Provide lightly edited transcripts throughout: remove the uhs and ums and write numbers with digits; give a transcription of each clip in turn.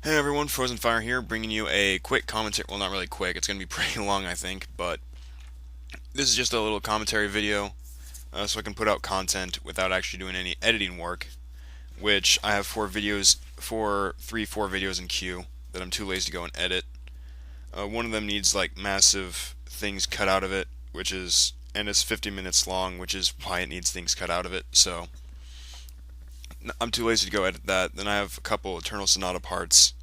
Hey everyone, Frozen Fire here, bringing you a quick commentary. Well, not really quick, it's going to be pretty long, I think, but this is just a little commentary video so I can put out content without actually doing any editing work, which I have four videos in queue that I'm too lazy to go and edit. One of them needs like massive things cut out of it, and it's 50 minutes long, which is why it needs things cut out of it, so I'm too lazy to go edit that. Then I have a couple Eternal Sonata parts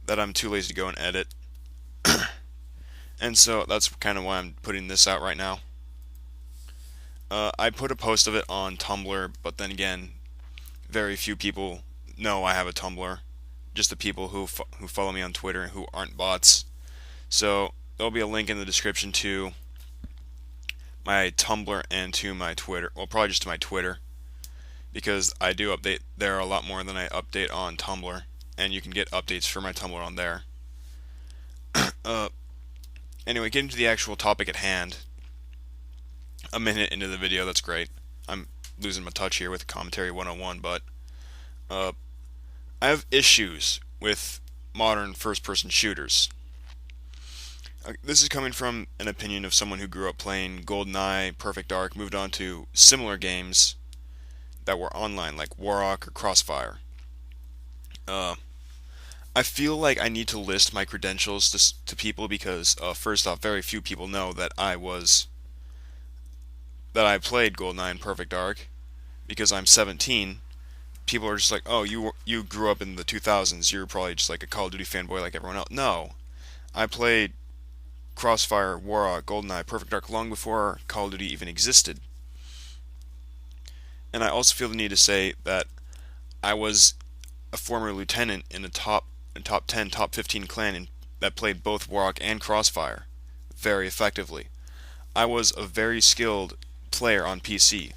that I'm too lazy to go and edit. And so that's kind of why I'm putting this out right now. I put a post of it on Tumblr, but then again, very few people know I have a Tumblr. Just the people who follow me on Twitter who aren't bots. So there'll be a link in the description to my Tumblr and to my Twitter. Well, probably just to my Twitter, because I do update there a lot more than I update on Tumblr, and you can get updates for my Tumblr on there. uh, Anyway, getting to the actual topic at hand. A minute into the video, that's great. I'm losing my touch here with commentary 101, but uh, I have issues with modern first-person shooters. This is coming from an opinion of someone who grew up playing GoldenEye, Perfect Dark, moved on to similar games that were online, like Warhawk or Crossfire. Uh, I feel like I need to list my credentials to people because, first off, very few people know that I played GoldenEye and Perfect Dark because I'm 17. People are just like, "Oh, you grew up in the 2000s. You're probably just like a Call of Duty fanboy like everyone else." No, I played Crossfire, Warhawk, GoldenEye, Perfect Dark long before Call of Duty even existed. And I also feel the need to say that I was a former lieutenant in a top 10, top 15 clan that played both Warhawk and Crossfire very effectively. I was a very skilled player on PC.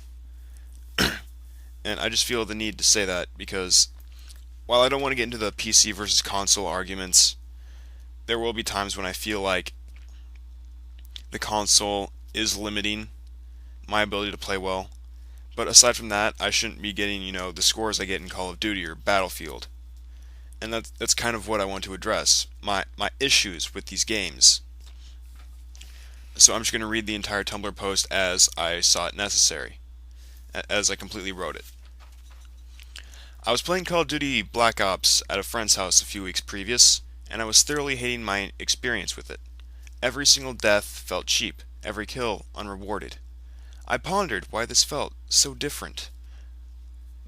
And I just feel the need to say that because while I don't want to get into the PC versus console arguments, there will be times when I feel like the console is limiting my ability to play well. But aside from that, I shouldn't be getting, the scores I get in Call of Duty or Battlefield. And that's kind of what I want to address. My issues with these games. So I'm just going to read the entire Tumblr post as I saw it necessary, as I completely wrote it. I was playing Call of Duty Black Ops at a friend's house a few weeks previous, and I was thoroughly hating my experience with it. Every single death felt cheap, every kill unrewarded. I pondered why this felt so different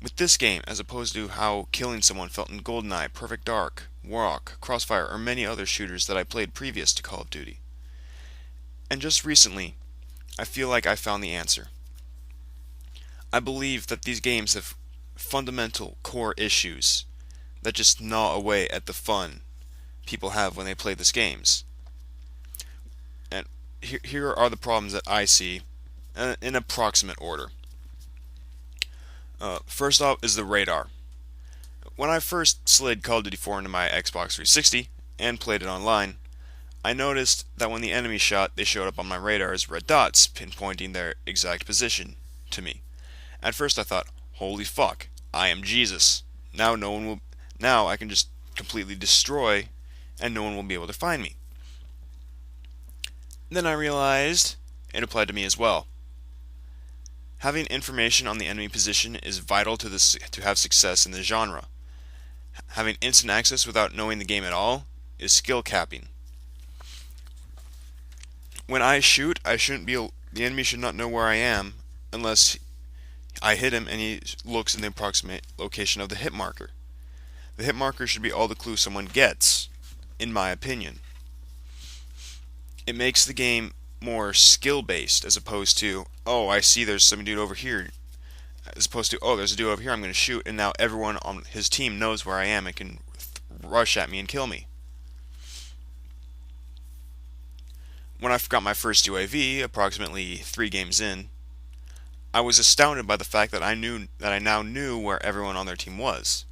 with this game as opposed to how killing someone felt in GoldenEye, Perfect Dark, Warhawk, Crossfire, or many other shooters that I played previous to Call of Duty. And just recently, I feel like I found the answer. I believe that these games have fundamental core issues that just gnaw away at the fun people have when they play these games. And here are the problems that I see in approximate order. First off is the radar. When I first slid Call of Duty 4 into my Xbox 360 and played it online, I noticed that when the enemy shot, they showed up on my radar as red dots, pinpointing their exact position to me. At first I thought, holy fuck, I am Jesus. Now I can just completely destroy and no one will be able to find me. Then I realized it applied to me as well. Having information on the enemy position is vital to have success in the genre. Having instant access without knowing the game at all is skill capping. When I shoot, the enemy should not know where I am unless I hit him and he looks in the approximate location of the hit marker. The hit marker should be all the clue someone gets, in my opinion. It makes the game more skill based as opposed to, oh, I see there's some dude over here, as opposed to, oh, there's a dude over here I'm going to shoot, and now everyone on his team knows where I am and can rush at me and kill me. When I got my first UAV, approximately 3 games in, I was astounded by the fact that I now knew where everyone on their team was.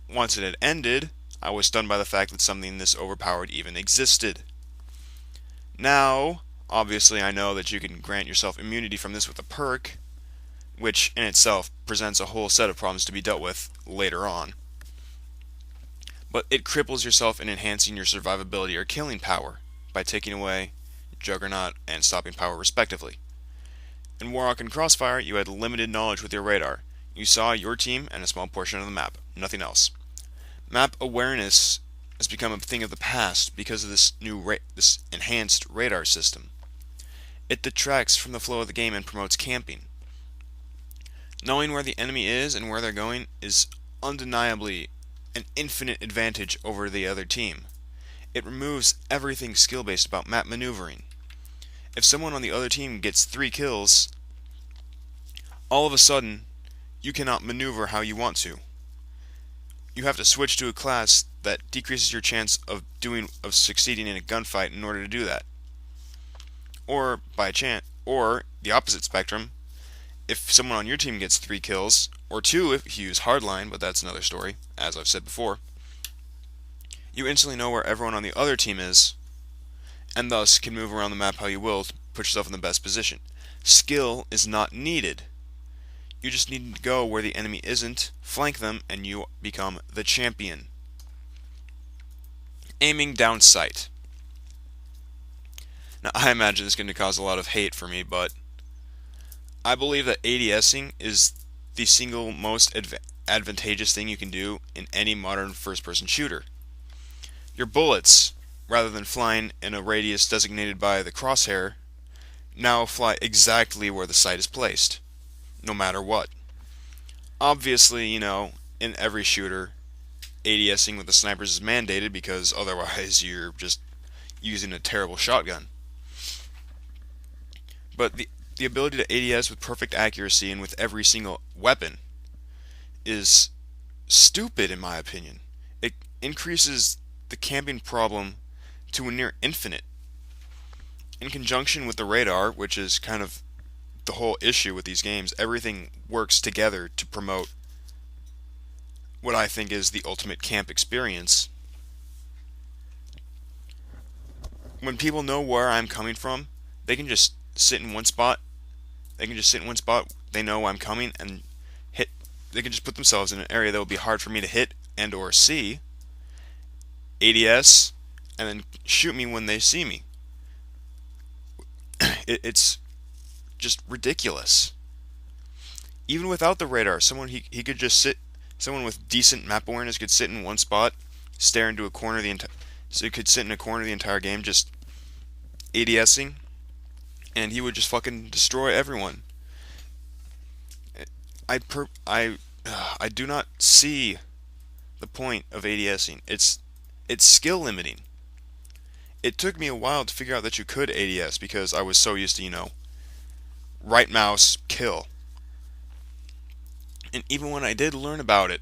Once it had ended, I was stunned by the fact that something this overpowered even existed. Now, obviously I know that you can grant yourself immunity from this with a perk, which in itself presents a whole set of problems to be dealt with later on. but it cripples yourself in enhancing your survivability or killing power by taking away Juggernaut and stopping power respectively. In Warhawk and Crossfire, you had limited knowledge with your radar. You saw your team and a small portion of the map, nothing else. Map awareness has become a thing of the past because of this enhanced radar system. It detracts from the flow of the game and promotes camping. Knowing where the enemy is and where they're going is undeniably an infinite advantage over the other team. It removes everything skill-based about map maneuvering. If someone on the other team gets 3 kills, all of a sudden, you cannot maneuver how you want to. You have to switch to a class that decreases your chance of succeeding in a gunfight in order to do that. Or the opposite spectrum, if someone on your team gets 3 kills, or 2 if you use hardline, but that's another story, as I've said before, you instantly know where everyone on the other team is, and thus can move around the map how you will to put yourself in the best position. Skill is not needed. You just need to go where the enemy isn't, flank them, and you become the champion. Aiming down sight. Now, I imagine this is going to cause a lot of hate for me, but I believe that ADSing is the single most advantageous thing you can do in any modern first-person shooter. Your bullets, rather than flying in a radius designated by the crosshair, now fly exactly where the sight is placed, no matter what. Obviously, in every shooter, ADSing with the snipers is mandated because otherwise you're just using a terrible shotgun. But the ability to ADS with perfect accuracy and with every single weapon is stupid in my opinion. It increases the camping problem to a near infinite. In conjunction with the radar, which is kind of the whole issue with these games, everything works together to promote what I think is the ultimate camp experience. When people know where I'm coming from, they can just sit in one spot. They know I'm coming and hit. They can just put themselves in an area that will be hard for me to hit and or see. ADS, and then shoot me when they see me. It's just ridiculous. Even without the radar, someone with decent map awareness could sit in one spot, stare into a corner so he could sit in a corner the entire game just ADSing, and he would just fucking destroy everyone. I do not see the point of ADSing. It's skill limiting. It took me a while to figure out that you could ADS because I was so used to, right mouse, kill. And even when I did learn about it,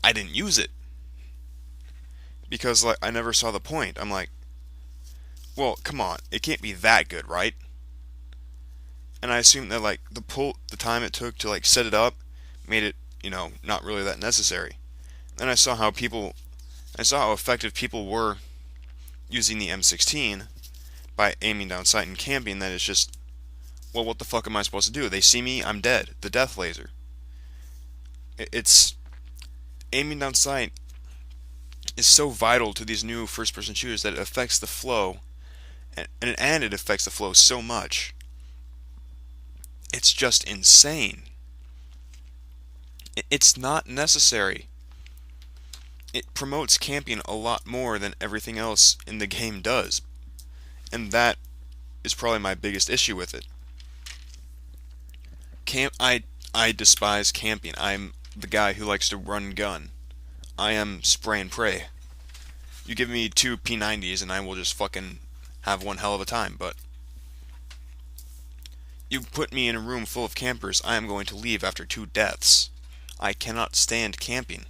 I didn't use it. Because I never saw the point. I'm like, well, come on, it can't be that good, right? And I assumed that the time it took to set it up made it, not really that necessary. Then I saw how effective people were using the M16 by aiming down sight and camping, that it's just, well, what the fuck am I supposed to do? They see me, I'm dead. The death laser. It's aiming down sight is so vital to these new first-person shooters that it affects the flow, and it affects the flow so much. It's just insane. It's not necessary. It promotes camping a lot more than everything else in the game does. And that is probably my biggest issue with it. I despise camping. I'm the guy who likes to run and gun. I am spray and pray. You give me 2 P90s and I will just fucking have one hell of a time, but you put me in a room full of campers, I am going to leave after 2 deaths. I cannot stand camping.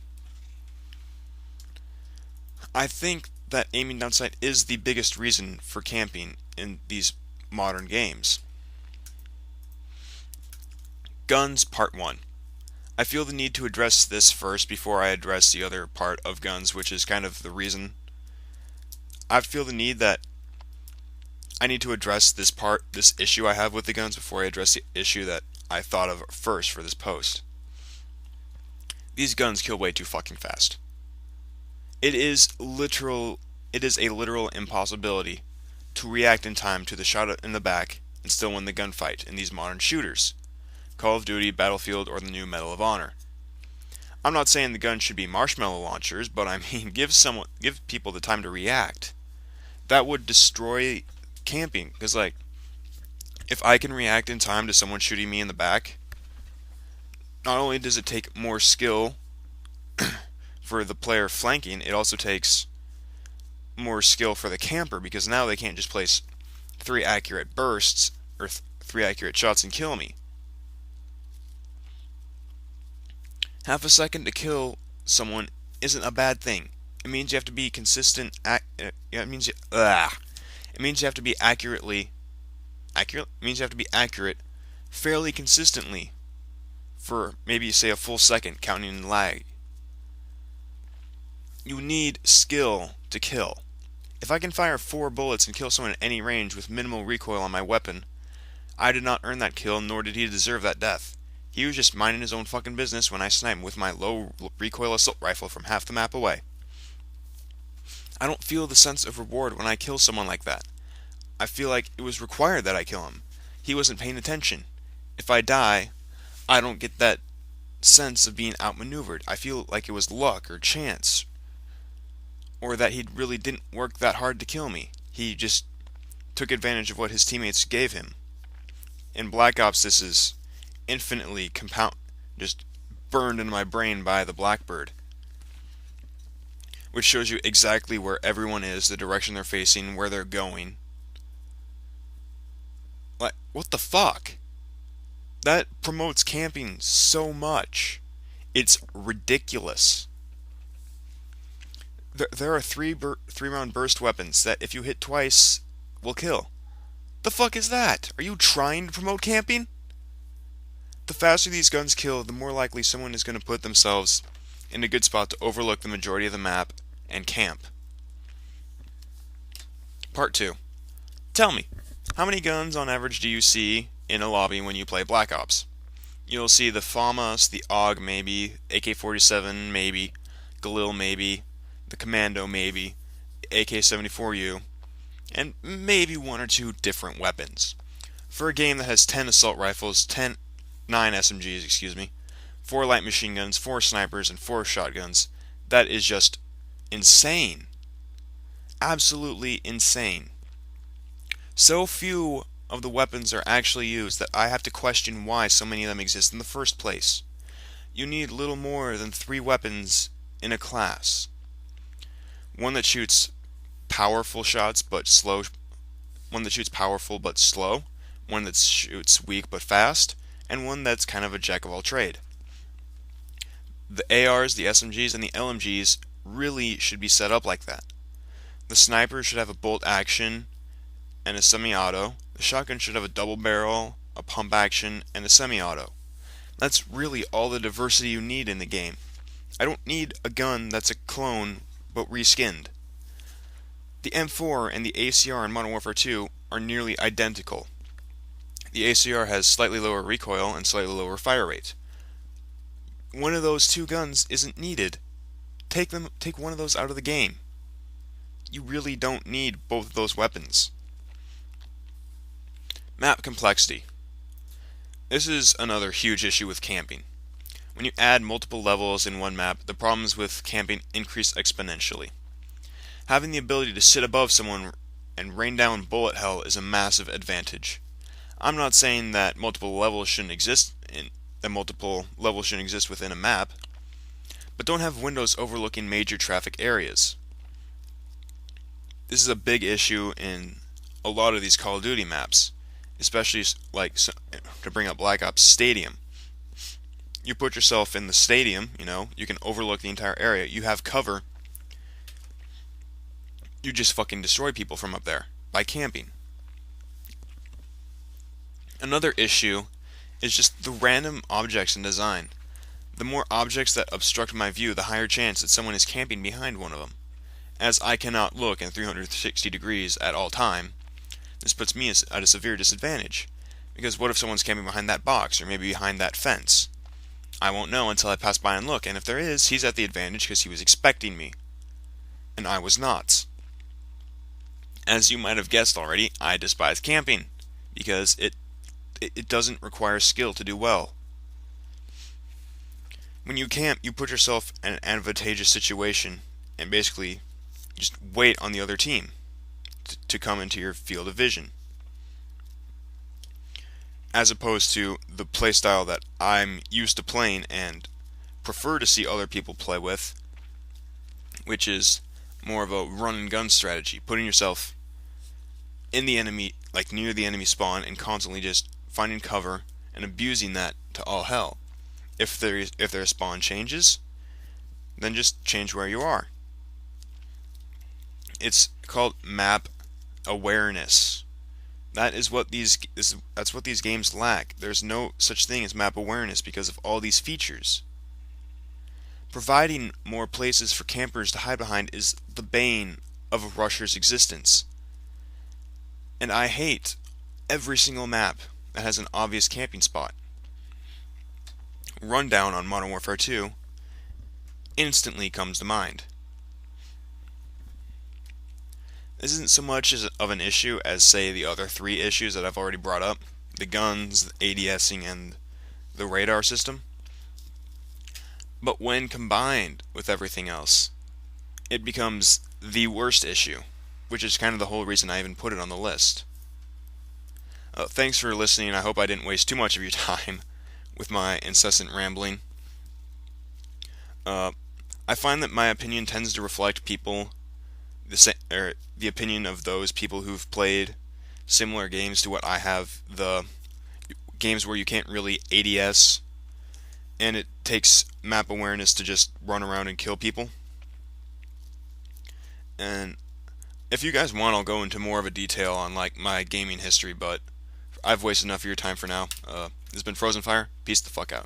I think that aiming down sight is the biggest reason for camping in these modern games. Guns Part 1. I feel the need to address this first before I address the other part of guns, which is kind of the reason. I feel the need that I need to address this issue I have with the guns before I address the issue that I thought of first for this post. These guns kill way too fucking fast. It is literal. It is a literal impossibility to react in time to the shot in the back and still win the gunfight in these modern shooters, Call of Duty, Battlefield, or the new Medal of Honor. I'm not saying the guns should be marshmallow launchers, but I mean give people the time to react. That would destroy camping because like if I can react in time to someone shooting me in the back, not only does it take more skill for the player flanking, it also takes more skill for the camper because now they can't just place three accurate bursts or three accurate shots and kill me. Half a second to kill someone isn't a bad thing. It means you have to be consistent. It means you have to be accurate. It means you have to be accurate fairly consistently for maybe say a full second, counting in lag. You need skill to kill. If I can fire 4 bullets and kill someone at any range with minimal recoil on my weapon, I did not earn that kill, nor did he deserve that death. He was just minding his own fucking business when I sniped him with my low recoil assault rifle from half the map away. I don't feel the sense of reward when I kill someone like that. I feel like it was required that I kill him. He wasn't paying attention. If I die, I don't get that sense of being outmaneuvered. I feel like it was luck or chance, or that he really didn't work that hard to kill me. He just took advantage of what his teammates gave him. In Black Ops, this is infinitely just burned into my brain by the Blackbird, which shows you exactly where everyone is, the direction they're facing, where they're going. Like, what the fuck? That promotes camping so much. It's ridiculous. There are three-round burst weapons that if you hit twice, will kill. The fuck is that? Are you trying to promote camping? The faster these guns kill, the more likely someone is going to put themselves in a good spot to overlook the majority of the map and camp. Part 2. Tell me, how many guns on average do you see in a lobby when you play Black Ops? You'll see the FAMAS, the AUG maybe, AK-47 maybe, Galil maybe, the Commando maybe, AK-74U, and maybe 1 or 2 different weapons. For a game that has 10 assault rifles, 9 SMGs, 4 light machine guns, 4 snipers, and 4 shotguns, that is just insane. Absolutely insane. So few of the weapons are actually used that I have to question why so many of them exist in the first place. You need little more than 3 weapons in a class. One that shoots powerful shots but slow, one that shoots powerful but slow, one that shoots weak but fast, and one that's kind of a jack of all trade. The ARs, the SMGs, and the LMGs really should be set up like that. The sniper should have a bolt action and a semi-auto. The shotgun should have a double barrel, a pump action, and a semi-auto. That's really all the diversity you need in the game. I don't need a gun that's a clone but reskinned. The M4 and the ACR in Modern Warfare 2 are nearly identical. The ACR has slightly lower recoil and slightly lower fire rate. One of those 2 guns isn't needed. Take one of those out of the game. You really don't need both of those weapons. Map complexity. This is another huge issue with camping. When you add multiple levels in one map, the problems with camping increase exponentially. Having the ability to sit above someone and rain down bullet hell is a massive advantage. I'm not saying that multiple levels shouldn't exist within a map, but don't have windows overlooking major traffic areas. This is a big issue in a lot of these Call of Duty maps, especially like to bring up Black Ops Stadium. You put yourself in the stadium, you can overlook the entire area. You have cover. You just fucking destroy people from up there by camping. Another issue is just the random objects in design. The more objects that obstruct my view, the higher chance that someone is camping behind one of them. As I cannot look in 360 degrees at all time, this puts me at a severe disadvantage. Because what if someone's camping behind that box, or maybe behind that fence? I won't know until I pass by and look, and if there is, he's at the advantage because he was expecting me. and I was not. As you might have guessed already, I despise camping because it doesn't require skill to do well. When you camp, you put yourself in an advantageous situation and basically just wait on the other team to come into your field of vision. As opposed to the playstyle that I'm used to playing and prefer to see other people play with, which is more of a run and gun strategy, putting yourself in the enemy, like near the enemy spawn, and constantly just finding cover and abusing that to all hell. If their spawn changes, then just change where you are. It's called map awareness. That's what these games lack. There's no such thing as map awareness because of all these features. Providing more places for campers to hide behind is the bane of a rusher's existence. And I hate every single map that has an obvious camping spot. Rundown on Modern Warfare 2 instantly comes to mind. This isn't so much of an issue as, say, the other three issues that I've already brought up: the guns, the ADSing, and the radar system. But when combined with everything else, it becomes the worst issue, which is kind of the whole reason I even put it on the list. Thanks for listening. I hope I didn't waste too much of your time with my incessant rambling. I find that my opinion tends to reflect the opinion of those people who've played similar games to what I have, the games where you can't really ADS and it takes map awareness to just run around and kill people. And if you guys want, I'll go into more of a detail on like my gaming history, but I've wasted enough of your time for now. This has been Frozen Fire. Peace the fuck out.